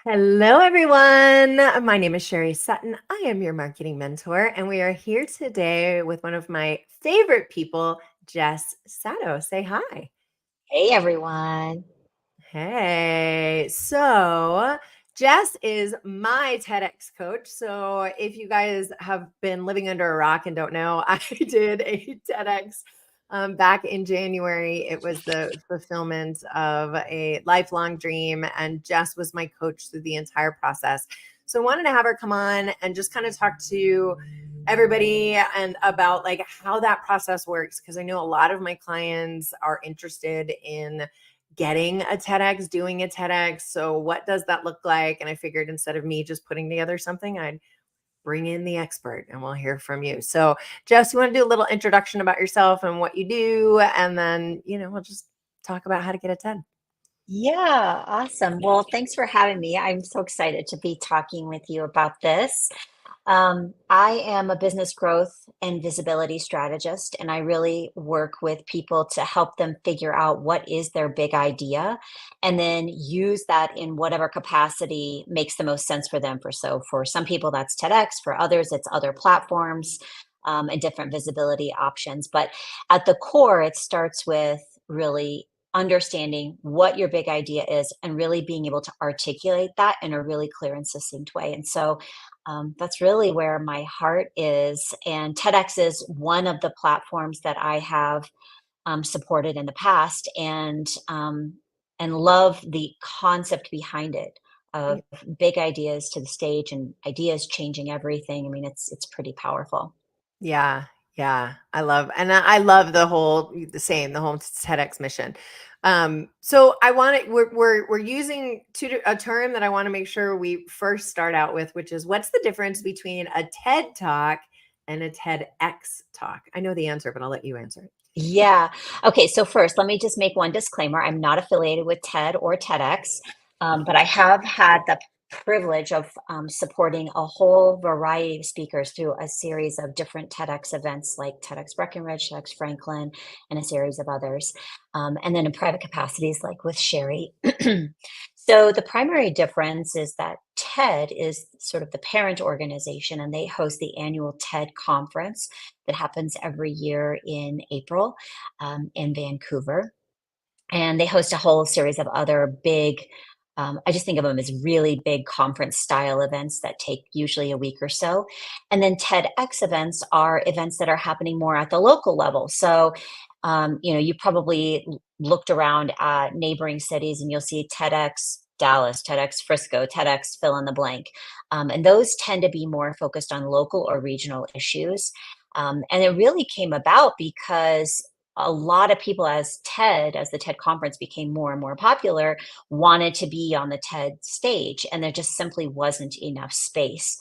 Hello, everyone. My name is Sherry Sutton. I am your marketing mentor, and we are here today with one of my favorite people, Jess Sato. Say hi. Hey everyone. Hey. So, Jess is my TEDx coach. So, if you guys have been living under a rock and don't know, I did a TEDx back in January. It was the fulfillment of a lifelong dream, and Jess was my coach through the entire process. So, I wanted to have her come on and just kind of talk to everybody and about like how that process works, because I know a lot of my clients are interested in getting a TEDx, doing a TEDx. So what does that look like? And I figured instead of me just putting together something, I'd bring in the expert and we'll hear from you. So Jess, you want to do a little introduction about yourself and what you do? And then, we'll just talk about how to get a TED. Yeah, awesome. Well, thanks for having me. I'm so excited to be talking with you about this. I am a business growth and visibility strategist, and I really work with people to help them figure out what is their big idea and then use that in whatever capacity makes the most sense for them. For some people, that's TEDx, for others, it's other platforms and different visibility options. But at the core, it starts with really understanding what your big idea is and really being able to articulate that in a really clear and succinct way. And so that's really where my heart is. And TEDx is one of the platforms that I have supported in the past, and love the concept behind it of big ideas to the stage and ideas changing everything. I mean, it's pretty powerful. Yeah, yeah. I love the whole TEDx mission. So I want to we're using a term that I want to make sure we first start out with, which is what's the difference between a TED talk and a TEDx talk? I know the answer, but I'll let you answer it. Yeah. Okay. So first, let me just make one disclaimer. I'm not affiliated with TED or TEDx, but I have had the privilege of supporting a whole variety of speakers through a series of different TEDx events like TEDx Breckenridge, TEDx Franklin, and a series of others. And then in private capacities like with Sherry. So the primary difference is that TED is sort of the parent organization, and they host the annual TED conference that happens every year in April in Vancouver. And they host a whole series of other big, I just think of them as really big conference style events that take usually a week or so. And then TEDx events are events that are happening more at the local level. So, you probably looked around at neighboring cities and you'll see TEDx Dallas, TEDx Frisco, TEDx fill in the blank. And those tend to be more focused on local or regional issues. And it really came about because a lot of people, as the TED conference became more and more popular, wanted to be on the TED stage, and there just simply wasn't enough space.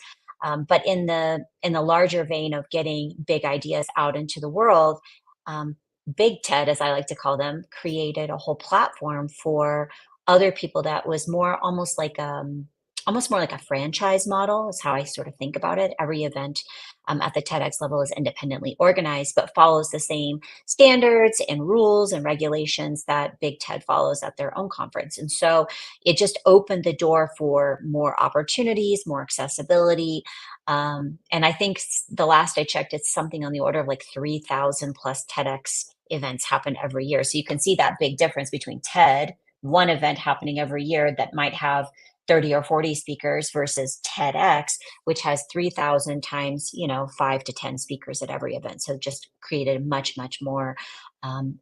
But in the larger vein of getting big ideas out into the world, um, Big TED, as I like to call them, created a whole platform for other people that was more almost more like a franchise model is how I sort of think about it. Every event at the TEDx level is independently organized, but follows the same standards and rules and regulations that Big TED follows at their own conference. And so it just opened the door for more opportunities, more accessibility. And I think the last I checked, it's something on the order of like 3,000 plus TEDx events happen every year. So you can see that big difference between TED, one event happening every year that might have 30 or 40 speakers versus TEDx, which has 3,000 times, 5 to 10 speakers at every event. So just created much, much more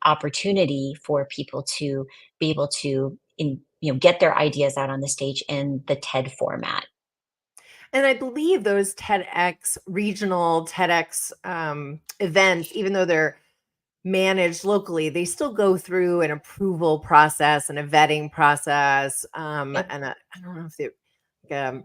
opportunity for people to be able to, get their ideas out on the stage in the TED format. And I believe those TEDx regional TEDx events, even though they're managed locally, they still go through an approval process and a vetting process. Yep. And I don't know if they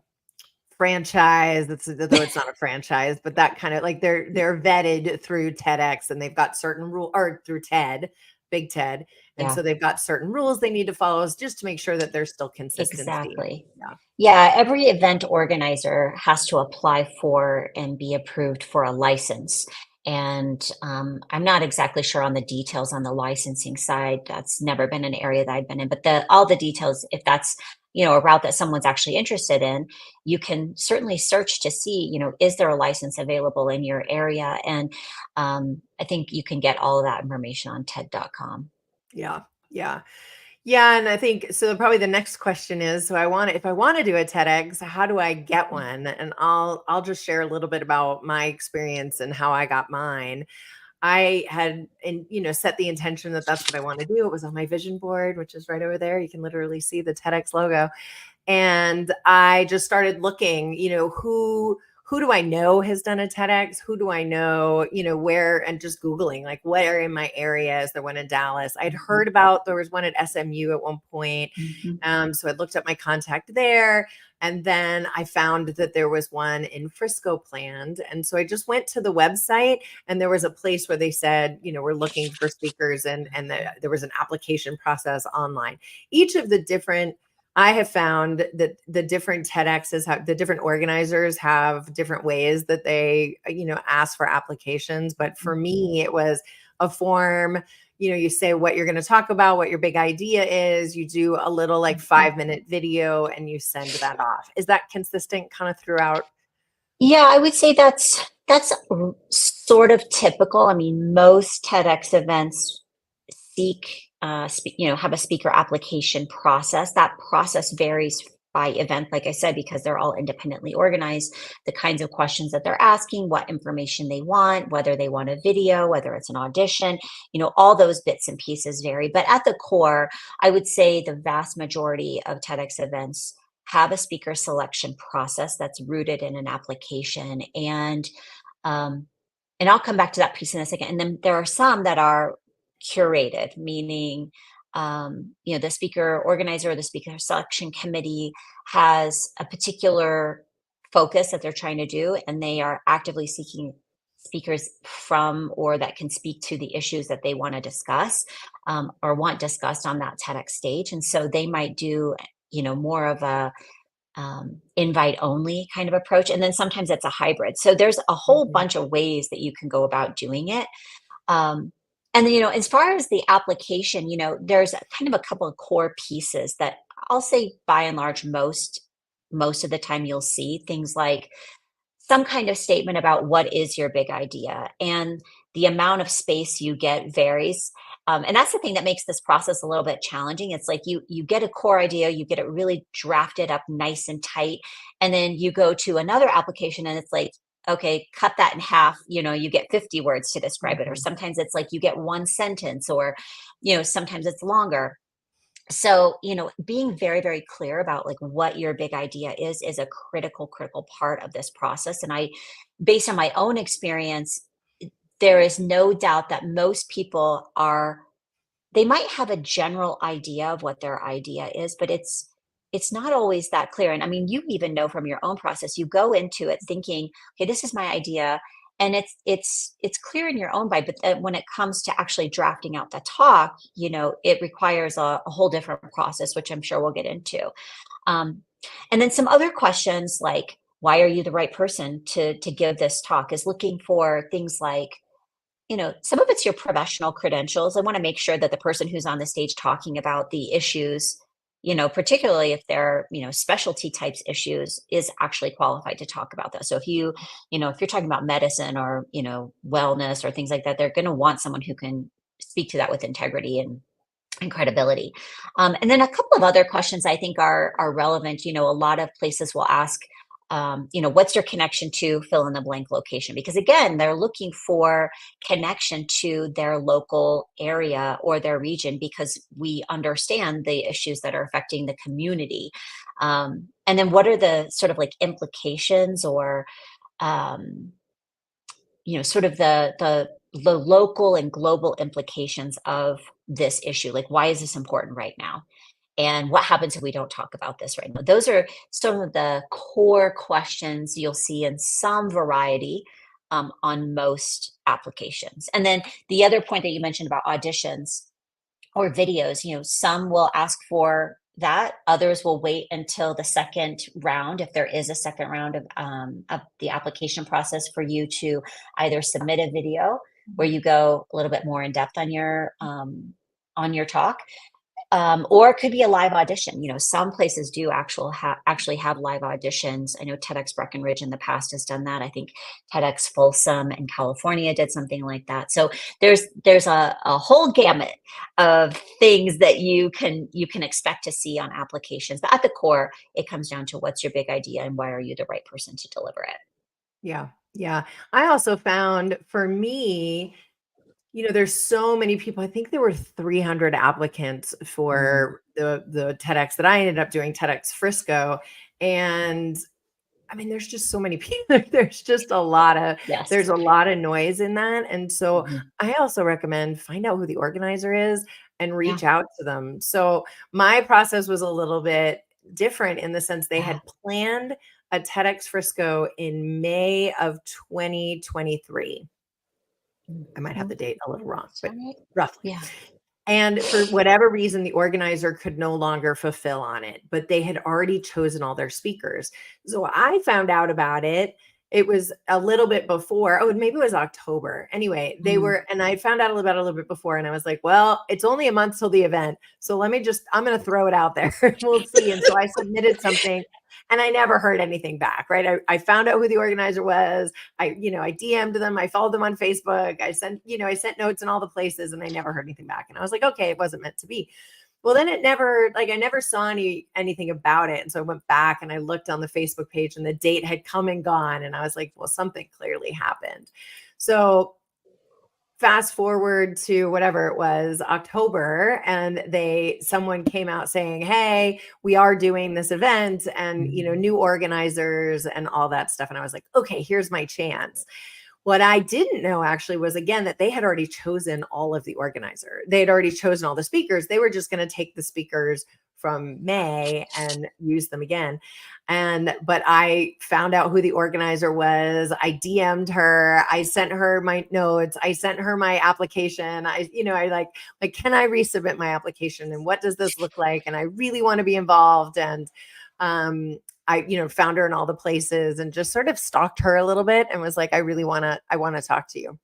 franchise, that's though it's not a franchise, but that kind of like they're vetted through TEDx, and they've got certain rule or through TED, Big TED. And Yeah. so they've got certain rules they need to follow just to make sure that there's still consistency. Exactly. Yeah. Yeah, every event organizer has to apply for and be approved for a license. And I'm not exactly sure on the details on the licensing side. That's never been an area that I've been in, but all the details, if that's a route that someone's actually interested in, you can certainly search to see, is there a license available in your area? And I think you can get all of that information on TED.com. Yeah. Yeah. Yeah, and I think so probably the next question is, so if I want to do a TEDx, how do I get one? And I'll just share a little bit about my experience and how I got mine. I had set the intention that that's what I want to do. It was on my vision board, which is right over there. You can literally see the TEDx logo. And I just started looking, who do I know has done a TEDx? Who do I know, where, and just Googling, like, where in my area is there one in Dallas? I'd heard about, there was one at SMU at one point. So I looked up my contact there. And then I found that there was one in Frisco planned. And so I just went to the website, and there was a place where they said, we're looking for speakers, and there was an application process online. Each of the different I have found that the different TEDx's have, the different organizers have different ways that they, ask for applications. But for me, it was a form. You say what you're going to talk about, what your big idea is. You do a little like 5-minute video, and you send that off. Is that consistent kind of throughout? Yeah, I would say that's sort of typical. I mean, most TEDx events have a speaker application process. That process varies by event, like I said, because they're all independently organized, the kinds of questions that they're asking, what information they want, whether they want a video, whether it's an audition, all those bits and pieces vary. But at the core, I would say the vast majority of TEDx events have a speaker selection process that's rooted in an application. Um, and I'll come back to that piece in a second. And then there are some that are curated, meaning, the speaker organizer or the speaker selection committee has a particular focus that they're trying to do, and they are actively seeking speakers from or that can speak to the issues that they want to discuss, or want discussed on that TEDx stage. And so they might do, more of a invite only kind of approach. And then sometimes it's a hybrid. So there's a whole Mhm. bunch of ways that you can go about doing it. Um, and then, as far as the application, there's kind of a couple of core pieces that I'll say by and large, most of the time you'll see things like some kind of statement about what is your big idea, and the amount of space you get varies. And that's the thing that makes this process a little bit challenging. It's like you get a core idea, you get it really drafted up nice and tight, and then you go to another application and it's like, okay, cut that in half. You get 50 words to describe it, or Mhm. sometimes it's like you get one sentence, or sometimes it's longer. So, being very, very clear about like what your big idea is a critical part of this process. And based on my own experience, there is no doubt that most people they might have a general idea of what their idea is, but it's not always that clear. And I mean, you even know from your own process, you go into it thinking, okay, this is my idea, and it's clear in your own mind. But when it comes to actually drafting out the talk, it requires a whole different process, which I'm sure we'll get into. Um, and then some other questions like, why are you the right person to give this talk? Is looking for things like, some of it's your professional credentials. I want to make sure that the person who's on the stage talking about the issues, particularly if they're, specialty types issues, is actually qualified to talk about that. So if you're talking about medicine or, wellness or things like that, they're going to want someone who can speak to that with integrity and credibility. And then a couple of other questions I think are relevant. A lot of places will ask, what's your connection to fill in the blank location? Because again, they're looking for connection to their local area or their region, because we understand the issues that are affecting the community. And then what are the sort of like implications, or um, sort of the local and global implications of this issue? Like, why is this important right now? And what happens if we don't talk about this right now? Those are some of the core questions you'll see in some variety, on most applications. And then the other point that you mentioned about auditions or videos, some will ask for that. Others will wait until the second round, if there is a second round of the application process, for you to either submit a video where you go a little bit more in depth on your talk, Or it could be a live audition. Some places do actually have live auditions. I know TEDx Breckenridge in the past has done that. I think TEDx Folsom in California did something like that. So there's a whole gamut of things that you can expect to see on applications. But at the core, it comes down to what's your big idea and why are you the right person to deliver it. Yeah. Yeah. I also found for me, there's so many people. I think there were 300 applicants Mm, for the TEDx that I ended up doing, TEDx Frisco. And I mean, there's just so many people. There's just yes. there's a lot of noise in that. And so Mhm. I also recommend find out who the organizer is and Yeah. reach out to them. So my process was a little bit different in the sense they Yeah. had planned a TEDx Frisco in May of 2023. I might have Mhm. the date a little wrong, Is that but right? roughly. Yeah. And for whatever reason, the organizer could no longer fulfill on it, but they had already chosen all their speakers. So I found out about it. It was a little bit before. Oh, maybe it was October. Anyway, Mm, and I found out about it a little bit before, and I was like, well, it's only a month till the event. So I'm going to throw it out there. We'll see. And so I submitted something and I never heard anything back, right? I found out who the organizer was. I DM'd them, I followed them on Facebook. I sent notes in all the places and I never heard anything back. And I was like, okay, it wasn't meant to be. Well, then I never saw anything about it. And so I went back and I looked on the Facebook page and the date had come and gone. And I was like, well, something clearly happened. So fast forward to whatever it was, October, and someone came out saying, hey, we are doing this event and mm, new organizers and all that stuff. And I was like, okay, here's my chance. What I didn't know actually was, again, that they had already chosen all of the organizer. They had already chosen all the speakers. They were just going to take the speakers from May and use them again. But I found out who the organizer was. I DM'd her. I sent her my notes. I sent her my application. I like, can I resubmit my application? And what does this look like? And I really want to be involved. And um, I found her in all the places and just sort of stalked her a little bit and was like, I want to talk to you.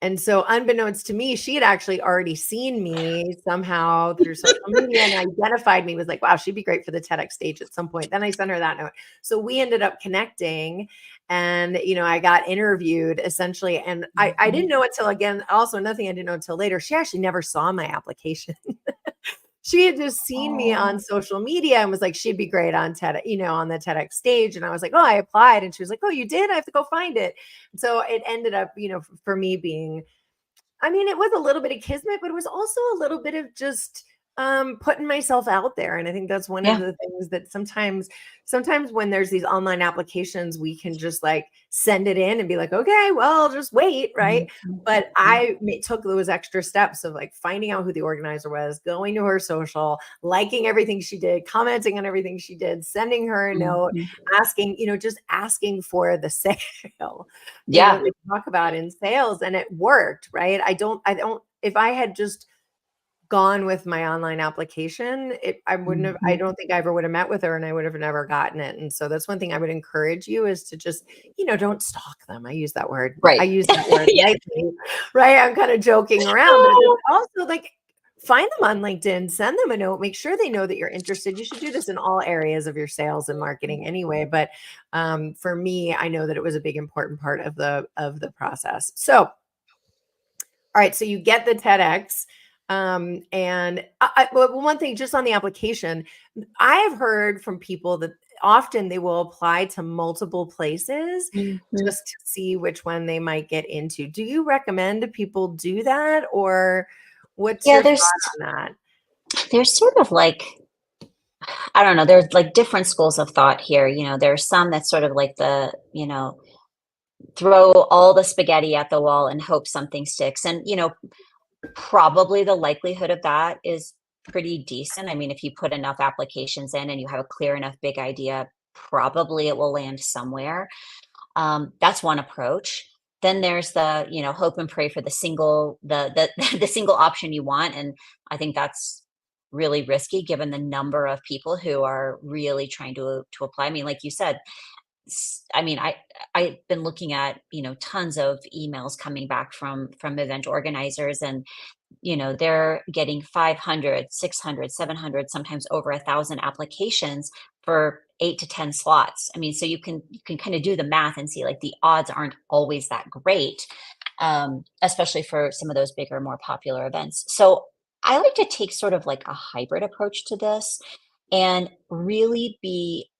And so unbeknownst to me, she had actually already seen me somehow through social media and identified me, was like, wow, she'd be great for the TEDx stage at some point. Then I sent her that note. So we ended up connecting and, I got interviewed essentially. And I mhm. didn't know until, again, also nothing I didn't know until later. She actually never saw my application. She had just seen me on Oh, social media and was like, she'd be great on on the TEDx stage. And I was like, oh, I applied. And she was like, oh, you did? I have to go find it. So it ended up, for me being, I mean, it was a little bit of kismet, but it was also a little bit of just putting myself out there. And I think that's one of yeah. the things that sometimes when there's these online applications, we can just like send it in and be like, okay, well, just wait, right? Mhm, mhm, But took those extra steps of like finding out who the organizer was, going to her social, liking everything she did, commenting on everything she did, sending her a mhm, note, mhm. asking, just asking for the sale. Yeah. We talk about in sales and it worked, right? I don't, if I had just gone with my online application, I Mhm. don't think I ever would have met with her and I would have never gotten it. And so that's one thing I would encourage you is to just, don't stalk them. I use that word. I Right. use that word Yeah. lightly, right? I'm kind of joking around, but it's Oh, also like find them on LinkedIn, send them a note, make sure they know that you're interested. You should do this in all areas of your sales and marketing anyway. But for me, I know that it was a big important part of the process. So all right, so you get the TEDx. And well, one thing just on the application, I have heard from people that often they will apply to multiple places mhm. just to see which one they might get into. Do you recommend people do that, or what's Yeah, your there's thought on that? there's sort of like, I don't know, there's like different schools of thought here. There's some that's sort of like throw all the spaghetti at the wall and hope something sticks. And, probably the likelihood of that is pretty decent. I mean, if you put enough applications in and you have a clear enough big idea, probably it will land somewhere. That's one approach. Then there's the, hope and pray for the single option you want. And I think that's really risky given the number of people who are really trying to apply. I mean, like you said, I mean, I've been looking at, tons of emails coming back from event organizers, and they're getting 500, 600, 700, sometimes over 1,000 applications for 8 to 10 slots. I mean, so you can kind of do the math and see like the odds aren't always that great, especially for some of those bigger, more popular events. So I like to take sort of like a hybrid approach to this and really be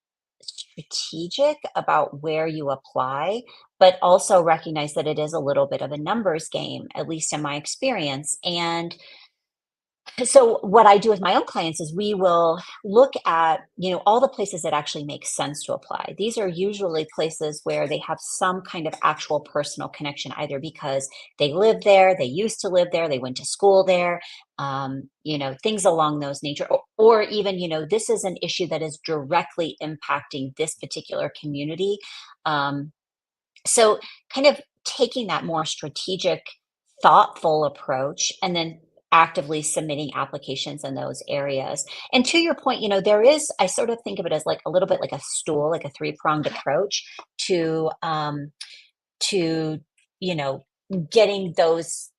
strategic about where you apply, but also recognize that it is a little bit of a numbers game, at least in my experience. And so what I do with my own clients is we will look at, all the places that actually make sense to apply. These are usually places where they have some kind of actual personal connection, either because they live there, they used to live there, they went to school there, things along those nature, or even, this is an issue that is directly impacting this particular community. Um, so kind of taking that more strategic, thoughtful approach and then actively submitting applications in those areas. And to your point, I sort of think of it as like a little bit like a stool, like a three-pronged approach to to, you know, getting those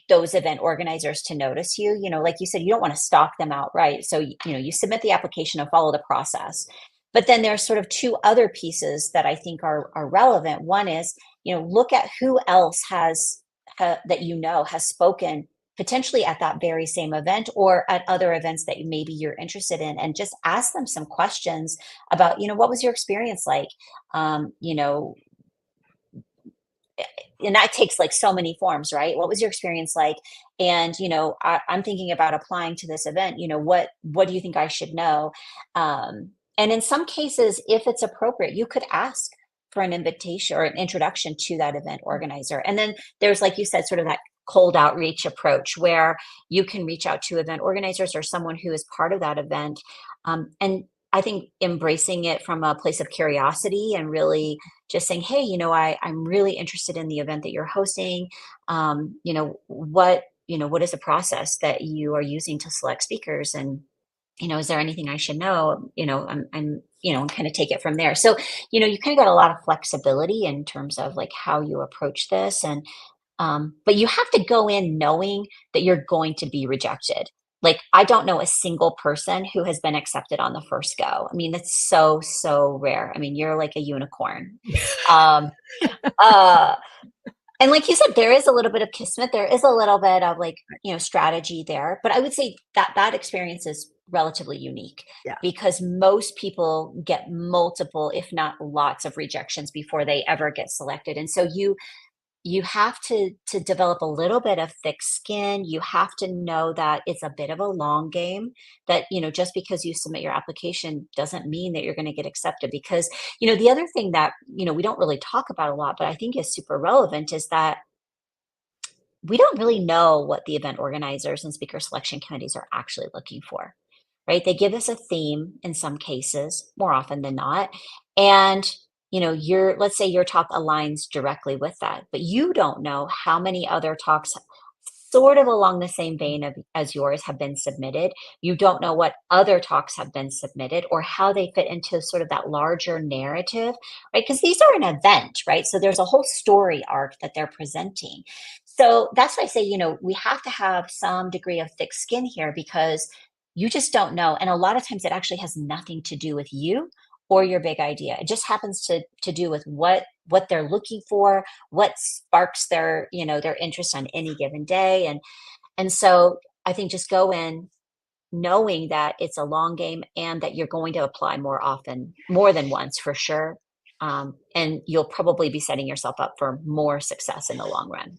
event organizers to notice you. Like you said, you don't want to stalk them outright. So, you submit the application and follow the process. But then there's sort of two other pieces that I think are relevant. One is, look at who else that has spoken potentially at that very same event or at other events that maybe you're interested in, and just ask them some questions about, what was your experience like? Um, you know, and that takes like so many forms, right? What was your experience like? And I'm thinking about applying to this event. What do you think I should know? And in some cases, if it's appropriate, you could ask for an invitation or an introduction to that event organizer. And then there's, like you said, sort of that cold outreach approach where you can reach out to event organizers or someone who is part of that event. And I think embracing it from a place of curiosity and really just saying, hey, I'm really interested in the event that you're hosting. What is the process that you are using to select speakers? And, is there anything I should know? And kind of take it from there. So, you kind of got a lot of flexibility in terms of like how you approach this. And, but you have to go in knowing that you're going to be rejected. Like, I don't know a single person who has been accepted on the first go. I mean, that's so, so rare. I mean, you're like a unicorn. Um, uh, and like you said, there is a little bit of kismet. There is a little bit of like, strategy there. But I would say that that experience is relatively unique Yeah. because most people get multiple, if not lots of rejections before they ever get selected. And so you have to develop a little bit of thick skin. You have to know that it's a bit of a long game, that just because you submit your application doesn't mean that you're going to get accepted. Because the other thing that we don't really talk about a lot, but I think is super relevant, is that we don't really know what the event organizers and speaker selection committees are actually looking for, right? They give us a theme in some cases, more often than not. And, let's say your talk aligns directly with that, but you don't know how many other talks sort of along the same vein as yours have been submitted. You don't know what other talks have been submitted or how they fit into sort of that larger narrative, right? Because these are an event, right? So there's a whole story arc that they're presenting. So that's why I say, we have to have some degree of thick skin here, because you just don't know. And a lot of times it actually has nothing to do with you or your big idea. It just happens to do with what they're looking for, what sparks their interest on any given day. And so I think just go in knowing that it's a long game and that you're going to apply more often, more than once for sure. And you'll probably be setting yourself up for more success in the long run.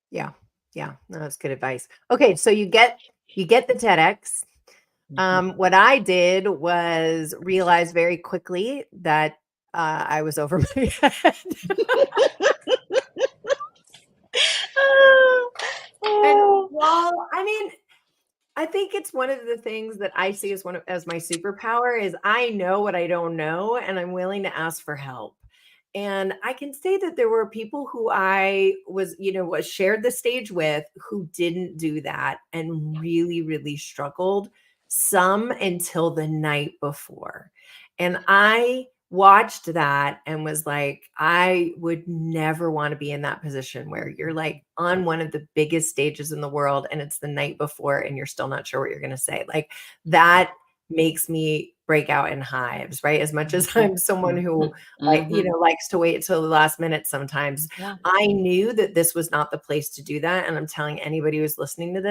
Yeah. Yeah. No, that's good advice. Okay. So you get the TEDx. Mhm. What I did was realize very quickly that I was over my head. And while I mean, I think it's one of the things that I see as as my superpower is I know what I don't know and I'm willing to ask for help. And I can say that there were people who I was shared the stage with who didn't do that and really, really struggled, some until the night before. And I watched that and was like, I would never want to be in that position where you're like on one of the biggest stages in the world and it's the night before and you're still not sure what you're going to say. Like that makes me break out in hives, right? As much as Mhm, I'm someone who mhm, like, mhm. likes to wait until the last minute sometimes, Yeah. I knew that this was not the place to do that. And I'm telling anybody who's listening to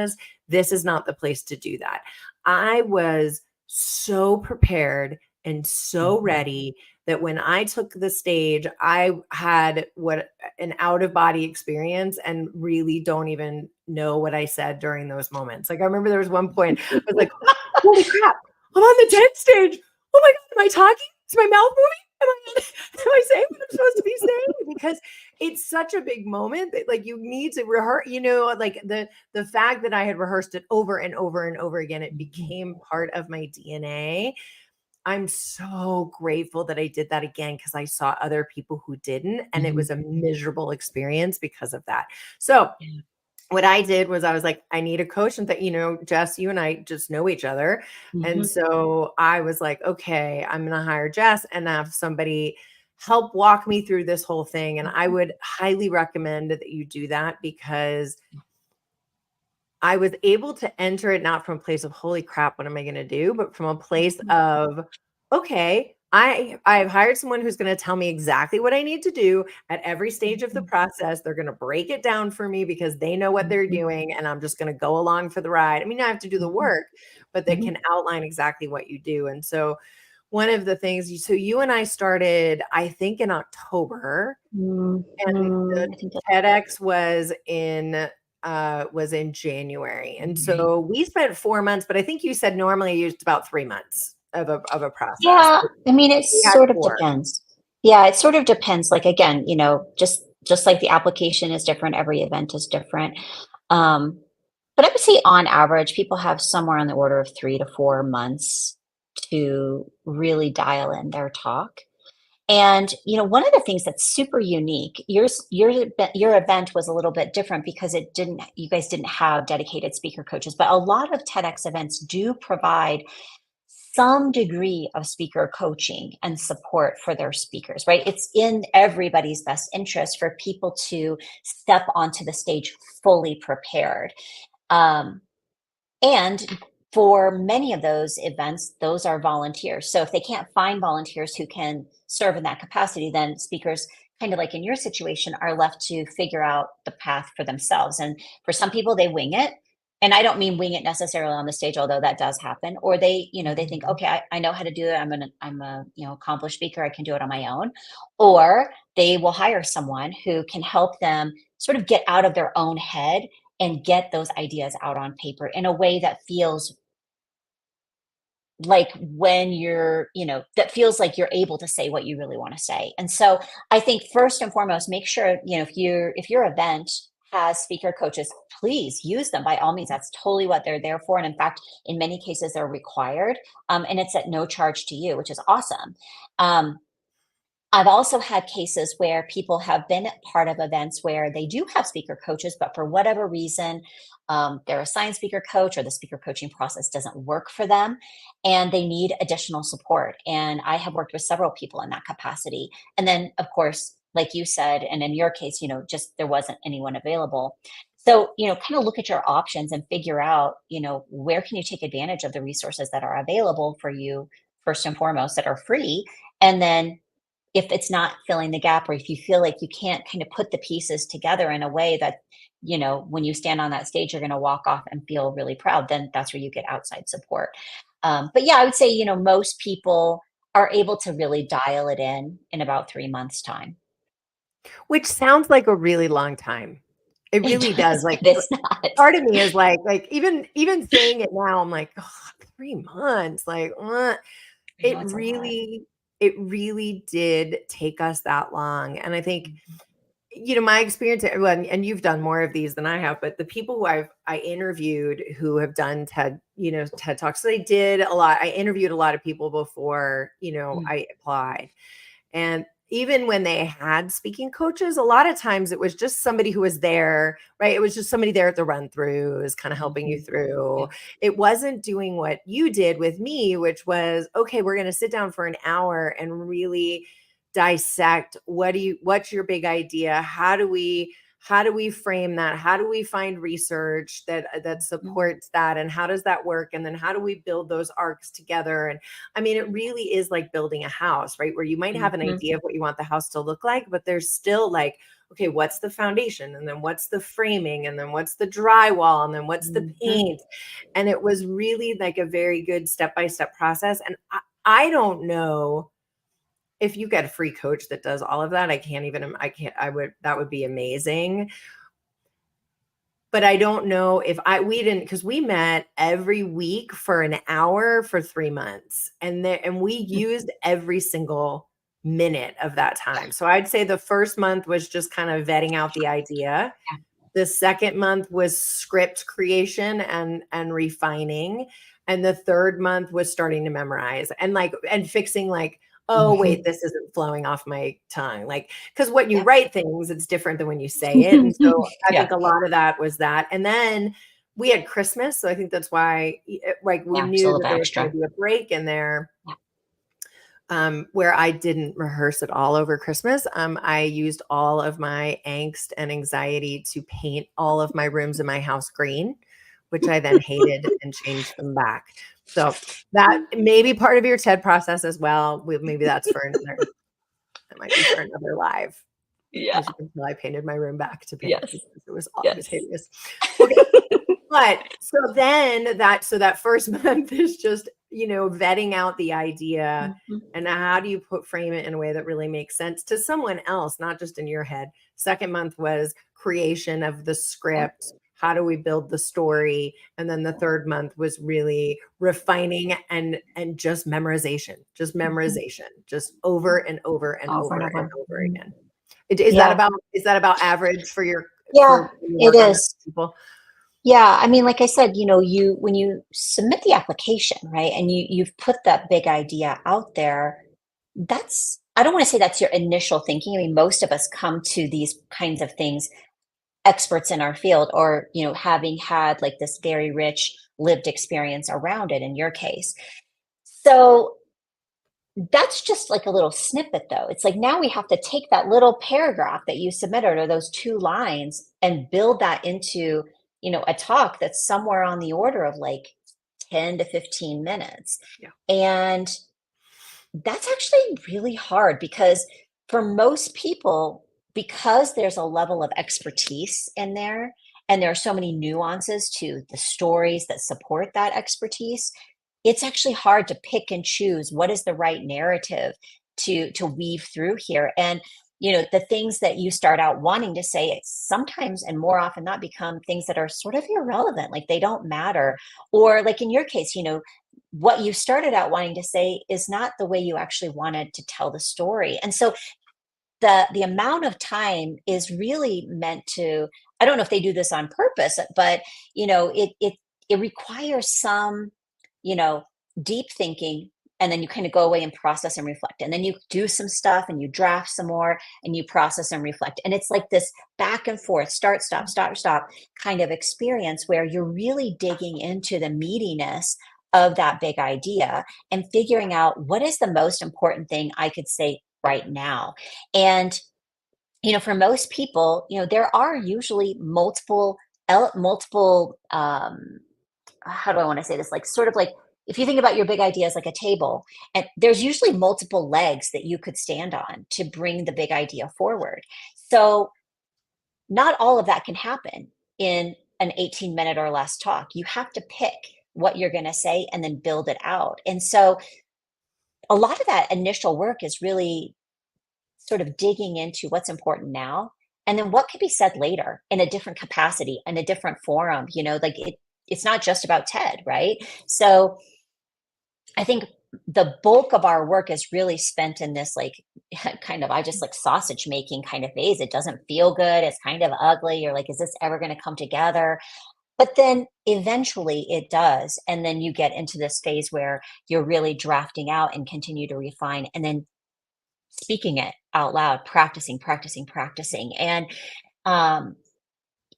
this is not the place to do that. I was so prepared and so Mhm, ready that when I took the stage, I had what an out of body experience and really don't even know what I said during those moments. Like I remember there was one point I was like, holy crap, I'm on the TED stage. Oh my God, am I talking? Is my mouth moving? Am I saying what I'm supposed to be saying? Because it's such a big moment that like you need to rehearse, like the fact that I had rehearsed it over and over and over again, it mhm, became part of my DNA. I'm so grateful that I did that again because I saw other people who didn't, and it mhm. was a miserable experience because of that. So, Yeah. what I did was I was like, I need a coach. And that, Jess, you and I just know each other. And Mhm, so I was like, okay, I'm going to hire Jess and have somebody help walk me through this whole thing. And I mhm. would highly recommend that you do that because I was able to enter it not from a place of holy crap, what am I going to do? But from a place Mhm, of, okay, I've hired someone who's going to tell me exactly what I need to do at every stage of the mhm, process. They're going to break it down for me because they know what they're mhm, doing and I'm just going to go along for the ride. I mean, I have to do the mhm, work, but they mhm. can outline exactly what you do. And so one of the things so you and I started, I think in October, and the I think that's TEDx was in January. And right. so we spent 4 months, but I think you said normally you used about 3 months of a process. Yeah, I mean, it We had sort of 4. depends. Yeah, it sort of depends. Like again, just like the application is different, every event is different. Um, but I would say on average, people have somewhere on the order of 3 to 4 months to really dial in their talk. And one of the things that's super unique, your event was a little bit different because you guys didn't have dedicated speaker coaches, but a lot of TEDx events do provide some degree of speaker coaching and support for their speakers, right? It's in everybody's best interest for people to step onto the stage fully prepared. Um, and for many of those events, those are volunteers. So if they can't find volunteers who can serve in that capacity, then speakers, kind of like in your situation, are left to figure out the path for themselves. And for some people, they wing it. And I don't mean wing it necessarily on the stage, although that does happen. Or they think, okay, I know how to do it. I'm a accomplished speaker. I can do it on my own. Or they will hire someone who can help them sort of get out of their own head and get those ideas out on paper in a way that feels like that feels like you're able to say what you really want to say. And so I think first and foremost, make sure, if your event has speaker coaches, please use them by all means. That's totally what they're there for. And in fact, in many cases, they're required. And it's at no charge to you, which is awesome. Um, I've also had cases where people have been part of events where they do have speaker coaches, but for whatever reason, their assigned speaker coach or the speaker coaching process doesn't work for them and they need additional support. And I have worked with several people in that capacity. And then, of course, like you said, and in your case, just there wasn't anyone available. So, kind of look at your options and figure out, where can you take advantage of the resources that are available for you, first and foremost, that are free. And then if it's not filling the gap or if you feel like you can't kind of put the pieces together in a way that when you stand on that stage you're going to walk off and feel really proud, then that's where you get outside support. But yeah, I would say most people are able to really dial it in about 3 months time. Which sounds like a really long time. It It really does. does, Like but it's not. part of me is like even saying it now, I'm like, oh, 3 months. Like, I know it it's a lot. really it really did take us that long. And I think Mhm, my experience, well, and you've done more of these than I have, but the people who I interviewed who have done TED Talks, so they did a lot. I interviewed a lot of people before, mm, I applied. And even when they had speaking coaches, a lot of times it was just somebody who was there, right? It was just somebody there at the run throughs, kind of helping you through. Yeah. It wasn't doing what you did with me, which was, okay, we're going to sit down for an hour and really dissect what's your big idea? How do we frame that? How do we find research that supports that? And how does that work? And then how do we build those arcs together? And I mean, it really is like building a house, right? Where you might have an idea of what you want the house to look like, but there's still like, okay, what's the foundation? And then what's the framing? And then what's the drywall? And then what's the paint? And it was really like a very good step-by-step process. And I don't know if you get a free coach that does all of that. That would be amazing. But I don't know if we didn't, because we met every week for an hour for 3 months. And we used every single minute of that time. So I'd say the first month was just kind of vetting out the idea. The second month was script creation and refining. And the third month was starting to memorize and fixing like, oh, wait, this isn't flowing off my tongue. Like, because when you write things, it's different than when you say it. And so I think a lot of that was that. And then we had Christmas. So I think that's why, like, we Yeah, it's a knew little that bit there was going extra. to be a break in there. Yeah. Where I didn't rehearse at all over Christmas. I used all of my angst and anxiety to paint all of my rooms in my house green, which I then hated and changed them back. So that may be part of your TED process as well. Maybe that's for another, that might be for another live. Yeah. As you can tell, I painted my room back to pink Yes. because it was Yes. hideous. Okay. But so that first month is just, vetting out the idea and how do you frame it in a way that really makes sense to someone else, not just in your head. Second month was creation of the script. How do we build the story? And then the third month was really refining and just memorization, just over and over and Over and over and over. over again. Is Yeah. that about average for Yeah, when you it work on this is. with people? Yeah, I mean, like I said, you when you submit the application, right, and you've put that big idea out there, that's I don't want to say that's your initial thinking. I mean, most of us come to these kinds of things experts in our field or, having had like this very rich lived experience around it in your case. So that's just like a little snippet, though. It's like now we have to take that little paragraph that you submitted or those 2 lines and build that into, a talk that's somewhere on the order of like 10 to 15 minutes. Yeah. And that's actually really hard because for most people, because there's a level of expertise in there and there are so many nuances to the stories that support that expertise, it's actually hard to pick and choose what is the right narrative to weave through here. And the things that you start out wanting to say, it's sometimes and more often not become things that are sort of irrelevant, like they don't matter. Or like in your case, what you started out wanting to say is not the way you actually wanted to tell the story. And so the amount of time is really meant to, I don't know if they do this on purpose, but it requires some, you know, deep thinking, and then you kind of go away and process and reflect. And then you do some stuff and you draft some more and you process and reflect. And it's like this back and forth, start, stop, start, stop kind of experience where you're really digging into the meatiness of that big idea and figuring out what is the most important thing I could say right now. And for most people, there are usually multiple how do I want to say this? Like sort of like if you think about your big idea as like a table, and there's usually multiple legs that you could stand on to bring the big idea forward. So not all of that can happen in an 18-minute or less talk. You have to pick what you're going to say and then build it out. And so a lot of that initial work is really sort of digging into what's important now and then what could be said later in a different capacity in a different forum, like it's not just about TED, right? So I think the bulk of our work is really spent in this like kind of I just like sausage making kind of phase. It doesn't feel good, it's kind of ugly, you're like, is this ever going to come together? But then eventually it does, and then you get into this phase where you're really drafting out and continue to refine, and then speaking it out loud, practicing, practicing, practicing. And um,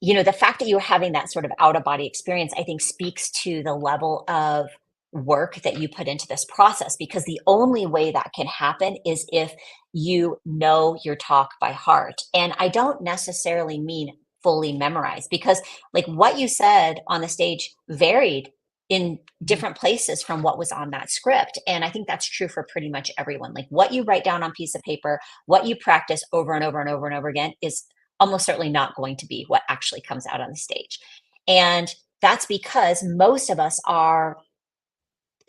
the fact that you're having that sort of out of body experience, I think speaks to the level of work that you put into this process, because the only way that can happen is if you know your talk by heart. And I don't necessarily mean fully memorized, because like what you said on the stage varied in different places from what was on that script. And I think that's true for pretty much everyone. Like what you write down on piece of paper, what you practice over and over and over and over again is almost certainly not going to be what actually comes out on the stage. And that's because most of us are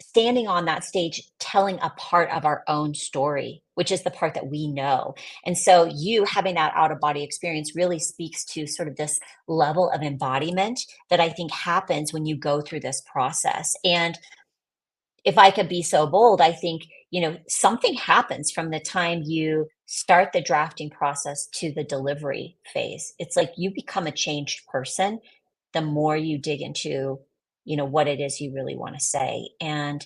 standing on that stage telling a part of our own story, which is the part that we know. And so you having that out of body experience really speaks to sort of this level of embodiment that I think happens when you go through this process. And if I could be so bold, I think, something happens from the time you start the drafting process to the delivery phase. It's like you become a changed person the more you dig into, what it is you really want to say. And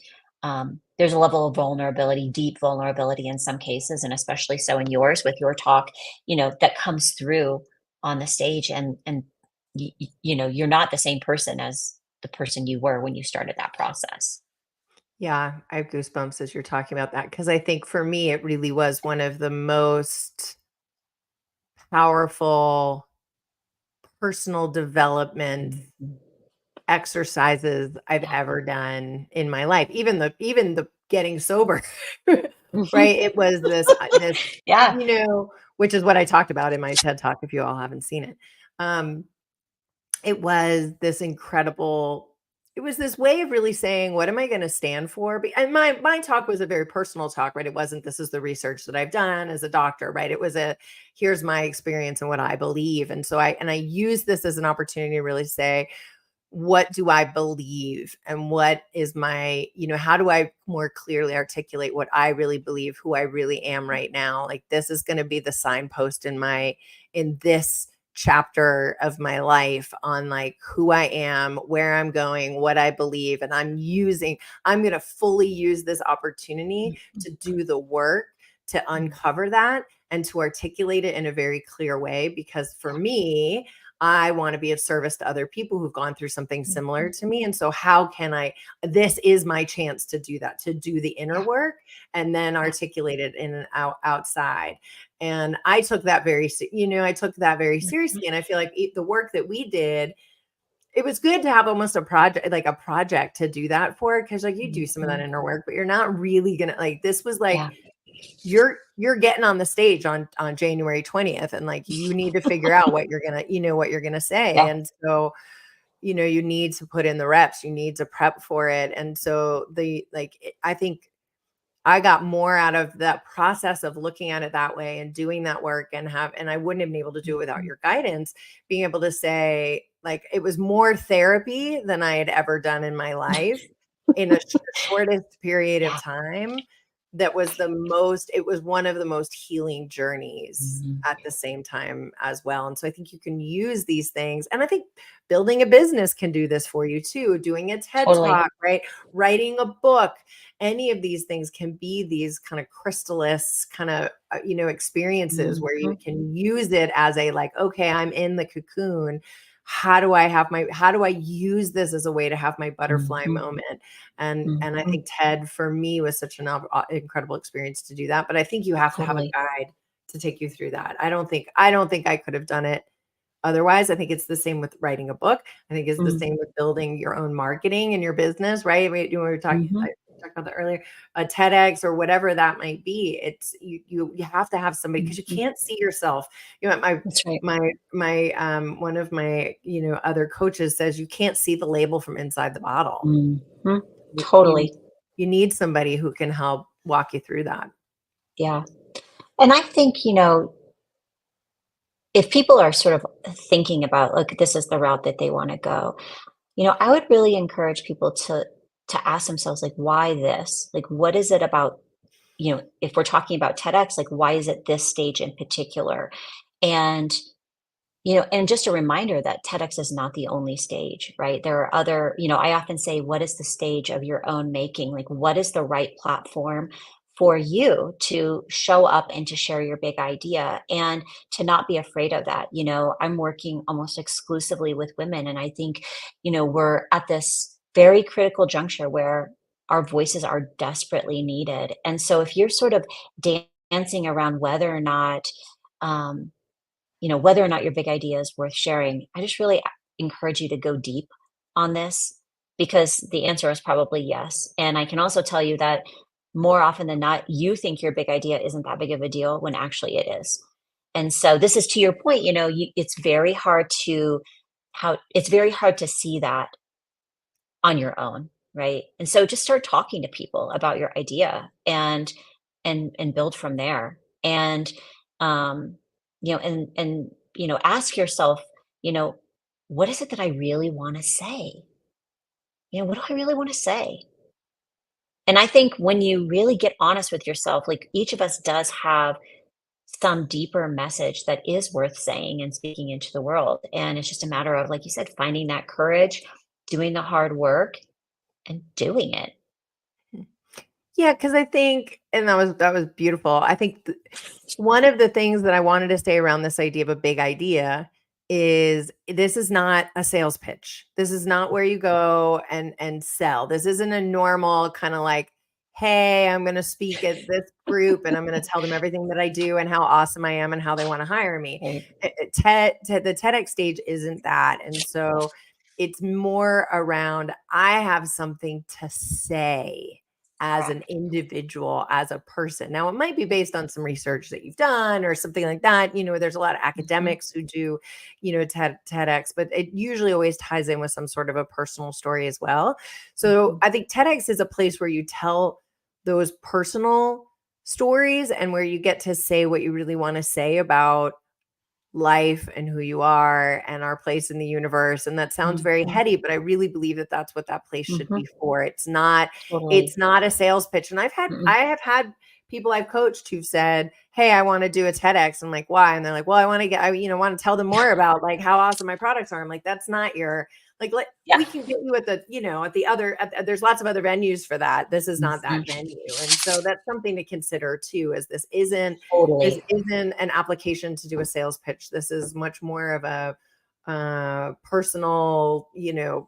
there's a level of vulnerability, deep vulnerability in some cases, and especially so in yours with your talk, that comes through on the stage. And you're not the same person as the person you were when you started that process. Yeah, I have goosebumps as you're talking about that because I think for me, it really was one of the most powerful personal development Mhm. exercises I've Yeah. ever done in my life. Even the getting sober, Mhm. right? It was this, Yeah. which is what I talked about in my TED Talk if you all haven't seen it. Um, it was this incredible it was this way of really saying, what am I going to stand for? And my talk was a very personal talk, right? It wasn't, this is the research that I've done as a doctor, right? It was here's my experience and what I believe. And so I use this as an opportunity to really say, what do I believe? And what is how do I more clearly articulate what I really believe, who I really am right now? Like, this is going to be the signpost in this chapter of my life on like who I am, where I'm going, what I believe. And I'm going to fully use this opportunity to do the work to Mhm. uncover that and to articulate it in a very clear way. Because for Yeah. me, I want to be of service to other people who've gone through something similar Mhm. to me. And so how can this is my chance to do that, to do the inner Yeah. work and then Yeah. articulate it in and outside. And I took that I took that very Mhm. seriously. And I feel like the work that we did, it was good to have almost a project to do that for, because like you do some of that Mhm. inner work, but you're not really gonna like, this was like, Yeah. you're getting on the stage on January 20th, and like you need to figure out what you're gonna say. Yeah. And so, you need to put in the reps, you need to prep for it. And so I think I got more out of that process of looking at it that way and doing that work, and I wouldn't have been able to do it without Mhm. your guidance, being able to say, like, it was more therapy than I had ever done in my life in shortest period of Yeah. time. It was one of the most healing journeys Mhm. at the same time as well. And so I think you can use these things. And I think building a business can do this for you too, doing a TED Totally. talk, right? Writing a book, any of these things can be these kind of chrysalis kind of experiences where you Mhm. can use it as a, like, okay, I'm in the cocoon. How do I use this as a way to have my butterfly Mhm. moment? And I Mhm. think TED for me was such an incredible experience to do that. But I think you have to have a Totally. guide to take you through that. I don't think I could have done it otherwise. I think it's the same with writing a book. I think it's the Mm. same with building your own marketing and your business, right? We were talking, Mhm. I talked about that earlier, a TEDx or whatever that might be. It's you have to have somebody, because you Mhm. can't see yourself. My That's right. one of my other coaches says you can't see the label from inside the bottle. Mhm. You you, Totally. you need somebody who can help walk you through that. Yeah. And I think, if people are sort of thinking about, look, this is the route that they want to go, I would really encourage people to ask themselves, like, why this? Like, what is it about, if we're talking about TEDx, like, why is it this stage in particular? And and just a reminder that TEDx is not the only stage, right? There are other, I often say, what is the stage of your own making? Like, what is the right platform for you to show up and to share your big idea and to not be afraid of that. I'm working almost exclusively with women, and I think, we're at this very critical juncture where our voices are desperately needed. And so if you're sort of dancing around um, whether or not your big idea is worth sharing, I just really encourage you to go deep on this, because the answer is probably yes. And I can also tell you that more often than not, you think your big idea isn't that big of a deal when actually it is. And so this is to your point, it's very hard to see that on your own, right? And so just start talking to people about your idea and build from there. And um ask yourself, you know, what is it that I really want to say? What do I really want to say? And I think when you really get honest with yourself, like each of us does have some deeper message that is worth saying and speaking into the world. And it's just a matter of, like you said, finding that courage, doing the hard work, and doing it. Yeah, because I think, and that was beautiful. I think one of the things that I wanted to say around this idea of a big idea is this is not a sales pitch. This is not where you go and sell. This isn't a normal kind of like, hey, I'm going to speak at this group and I'm going to tell them everything that I do and how awesome I am and how they want to hire me. Right. The TEDx stage isn't that, and so it's more around I have something to say as an Correct. individual, as a person. Now, it might be based on some research that you've done or something like that. There's a lot of Mhm, academics who do, TEDx, but it usually always ties in with some sort of a personal story as well. So mhm. I think TEDx is a place where you tell those personal stories and where you get to say what you really want to say about life and who you are and our place in the universe. And that sounds very Mhm, heady, but I really believe that that's what that place should mhm. be for. It's Totally. not a sales pitch. And Mm-mm. I have had people I've coached who've said, hey, I want to do a TEDx. I'm like, why? And they're like, well, I want to tell them more about like how awesome my products are. I'm like, that's not your, Yeah. we can get you at the, at the other, there's lots of other venues for that. This is not that Mhm. venue. And so that's something to consider too, is this Totally. isn't an application to do a sales pitch. This is much more of a personal,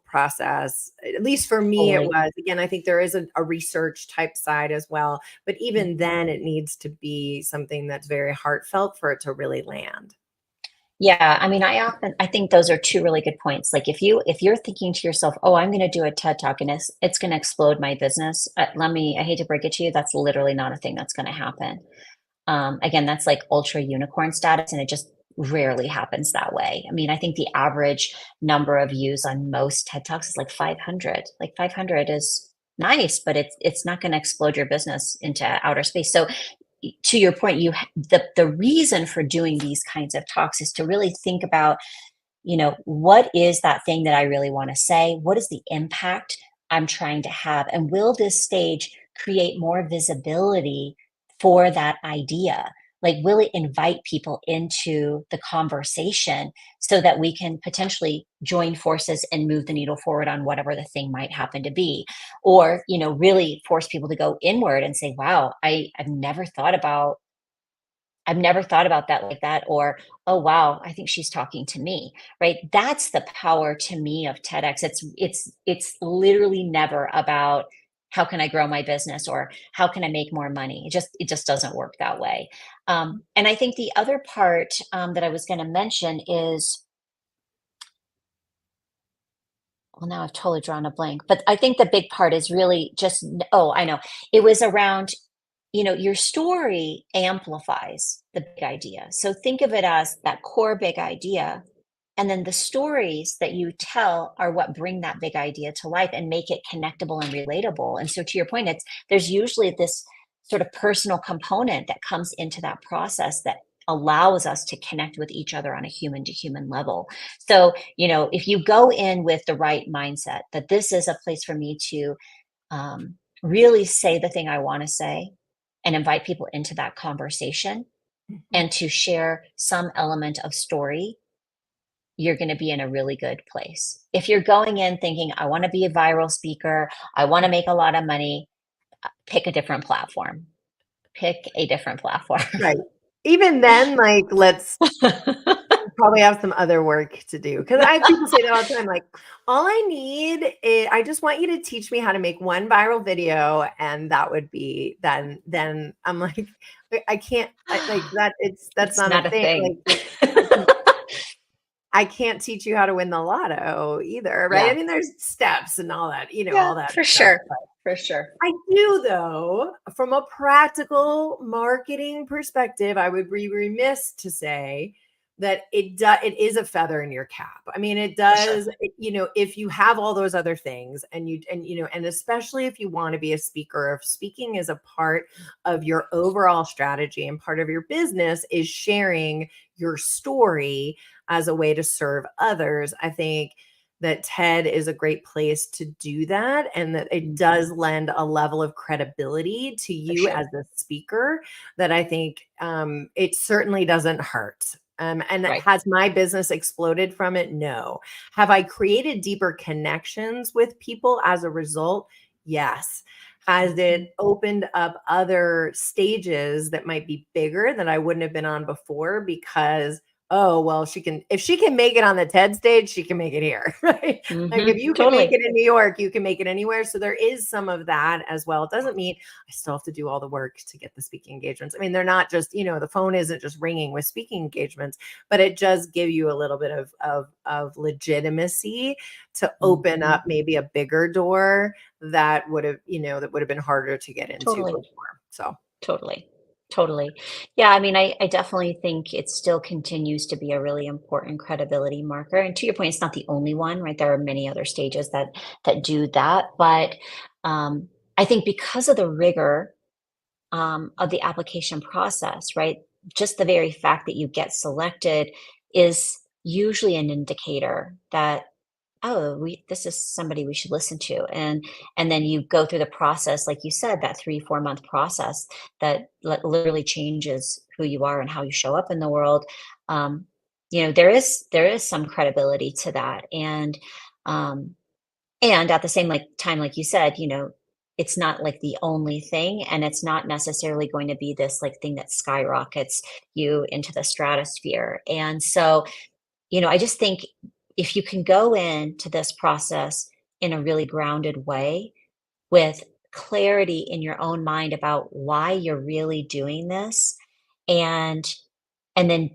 process. At least for me, it Totally. was. Again, I think there is a research type side as well. But even Mhm. then, it needs to be something that's very heartfelt for it to really land. Yeah, I mean, I think those are two really good points. Like if you're thinking to yourself, "Oh, I'm going to do a TED Talk and it's going to explode my business." I hate to break it to you, that's literally not a thing that's going to happen. Again, that's like ultra unicorn status, and it just rarely happens that way. I mean, I think the average number of views on most TED Talks is like 500. Like 500 is nice, but it's not going to explode your business into outer space. So to your point, the reason for doing these kinds of talks is to really think about, what is that thing that I really want to say? What is the impact I'm trying to have? And will this stage create more visibility for that idea? Like, will it invite people into the conversation so that we can potentially join forces and move the needle forward on whatever the thing might happen to be? Or, really force people to go inward and say, wow, I've never thought about that like that, or, oh wow, I think she's talking to me, right? That's the power to me of TEDx. It's literally never about how can I grow my business or how can I make more money. It just doesn't work that way. And I think the other part that I was going to mention is, well, now I've totally drawn a blank, but I think the big part is really just, oh, I know. It was around, your story amplifies the big idea. So think of it as that core big idea. And then the stories that you tell are what bring that big idea to life and make it connectable and relatable. And so to your point, there's usually this sort of personal component that comes into that process that allows us to connect with each other on a human to human level. So, if you go in with the right mindset that this is a place for me to really say the thing I want to say and invite people into that conversation Mhm. and to share some element of story, you're going to be in a really good place. If you're going in thinking, I want to be a viral speaker, I want to make a lot of money, pick a different platform. pick a different platform. Right. Even then, like, let's probably have some other work to do. Because I have people say that all the time, like, all I need is I just want you to teach me how to make one viral video, and that would be then I'm like, I can't like that. That's It's not a not a thing. thing. Like I can't teach you how to win the lotto either, right? I Yeah. mean, there's steps and all that, Yeah, all that for stuff. sure. For sure. I do, though, from a practical marketing perspective, I would be remiss to say that it is a feather in your cap. I mean, it For sure. does, if you have all those other things and especially if you want to be a speaker, if speaking is a part of your overall strategy and part of your business is sharing your story as a way to serve others, I think that TED is a great place to do that, and that it does lend a level of credibility to For you sure. as a speaker that I think it certainly doesn't hurt. And Right. has my business exploded from it? No. Have I created deeper connections with people as a result? Yes. Has it opened up other stages that might be bigger that I wouldn't have been on before because oh, well, if she can make it on the TED stage, she can make it here, right? Like if you can make Totally. it in New York, you can make it anywhere. So there is some of that as well. It doesn't mean I still have to do all the work to get the speaking engagements. I mean, they're not just, the phone isn't just ringing with speaking engagements, but it does give you a little bit of legitimacy to open up maybe a bigger door that would have, been harder to get into Totally. before. So Totally. Totally. Yeah, I mean, I definitely think it still continues to be a really important credibility marker. And to your point, it's not the only one, right? There are many other stages that do that. But um, I think because of the rigor of the application process, right? Just the very fact that you get selected is usually an indicator that oh this is somebody we should listen to, and then you go through the process like you said, that 3 4 month process that literally changes who you are and how you show up in the world. There is some credibility to that, um and at the same time, like you said, it's not like the only thing, and it's not necessarily going to be this like thing that skyrockets you into the stratosphere. And so I just think if you can go into this process in a really grounded way with clarity in your own mind about why you're really doing this, and then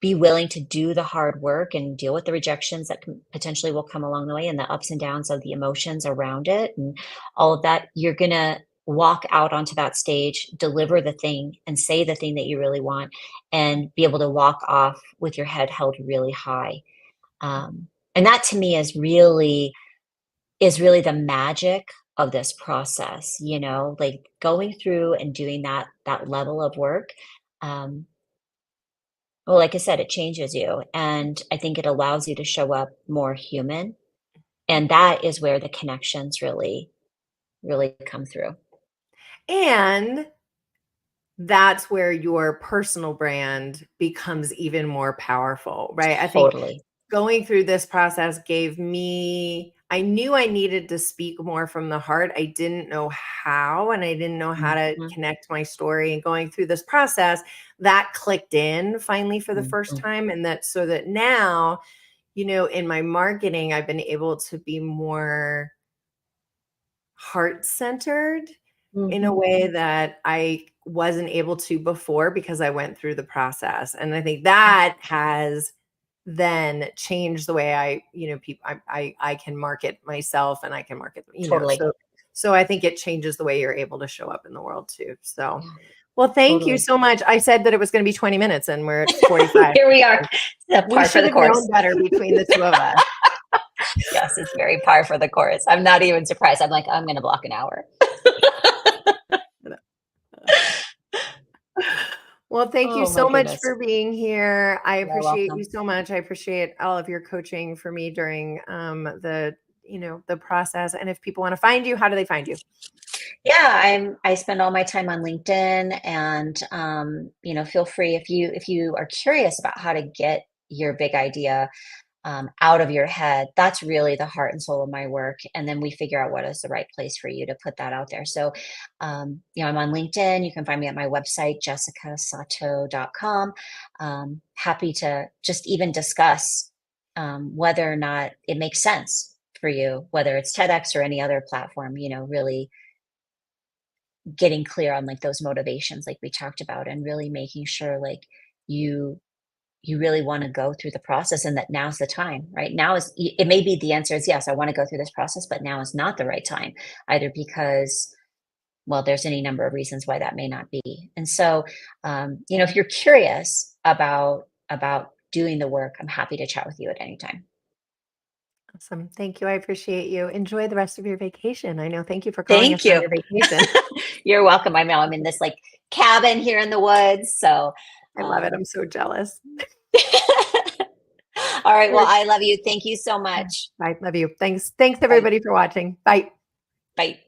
be willing to do the hard work and deal with the rejections that potentially will come along the way and the ups and downs of the emotions around it and all of that, you're going to walk out onto that stage, deliver the thing and say the thing that you really want, and be able to walk off with your head held really high. And that to me is really the magic of this process, like going through and doing that level of work. Um, well, like I said, it changes you, and I think it allows you to show up more human, and that is where the connections really, really come through. and that's where your personal brand becomes even more powerful, right? I think Totally. going through this process I knew I needed to speak more from the heart. I didn't know how, and I didn't know how to Mhm, connect my story. And going through this process, that clicked in finally for the first mhm, time. And that so that now, in my marketing, I've been able to be more heart centered in a mhm. way that I wasn't able to before because I went through the process. And I think Yeah, that has then changed the way people I can market myself and I can market, totally. so I think it changes the way you're able to show up in the world too. So, Yeah, well, thank you totally. so much. I said that it was going to be 20 minutes and we're at 45. Here we are. We Par for should the have known course. better between the two of us. Yes, it's very par for the course. I'm not even surprised. I'm like, I'm going to block an hour. Well, thank you Oh my so much goodness. for being here. I You're appreciate you welcome. so much. I appreciate all of your coaching for me during the process. And if people want to find you, how do they find you? Yeah, I spend all my time on LinkedIn, and feel free if you are curious about how to get your big idea out of your head, that's really the heart and soul of my work. And then we figure out what is the right place for you to put that out there. So, I'm on LinkedIn. You can find me at my website, jessicasato.com. Happy to just even discuss whether or not it makes sense for you, whether it's TEDx or any other platform, really getting clear on like those motivations, like we talked about, and really making sure like you you really want to go through the process and that now's the time. Right now is it may be the answer is yes, I want to go through this process, but now is not the right time, either because, well, there's any number of reasons why that may not be. And so, if you're curious about doing the work, I'm happy to chat with you at any time. Awesome. Thank you. I appreciate you. Enjoy the rest of your vacation. I know. Thank you for calling us Thank on you. your vacation. You're welcome. I know I'm in this like cabin here in the woods. So, I love it. um, I'm so jealous. all right. All Well, right. I love you. Thank you so much. I love you. Thanks. Thanks Bye. everybody for watching. Bye. Bye.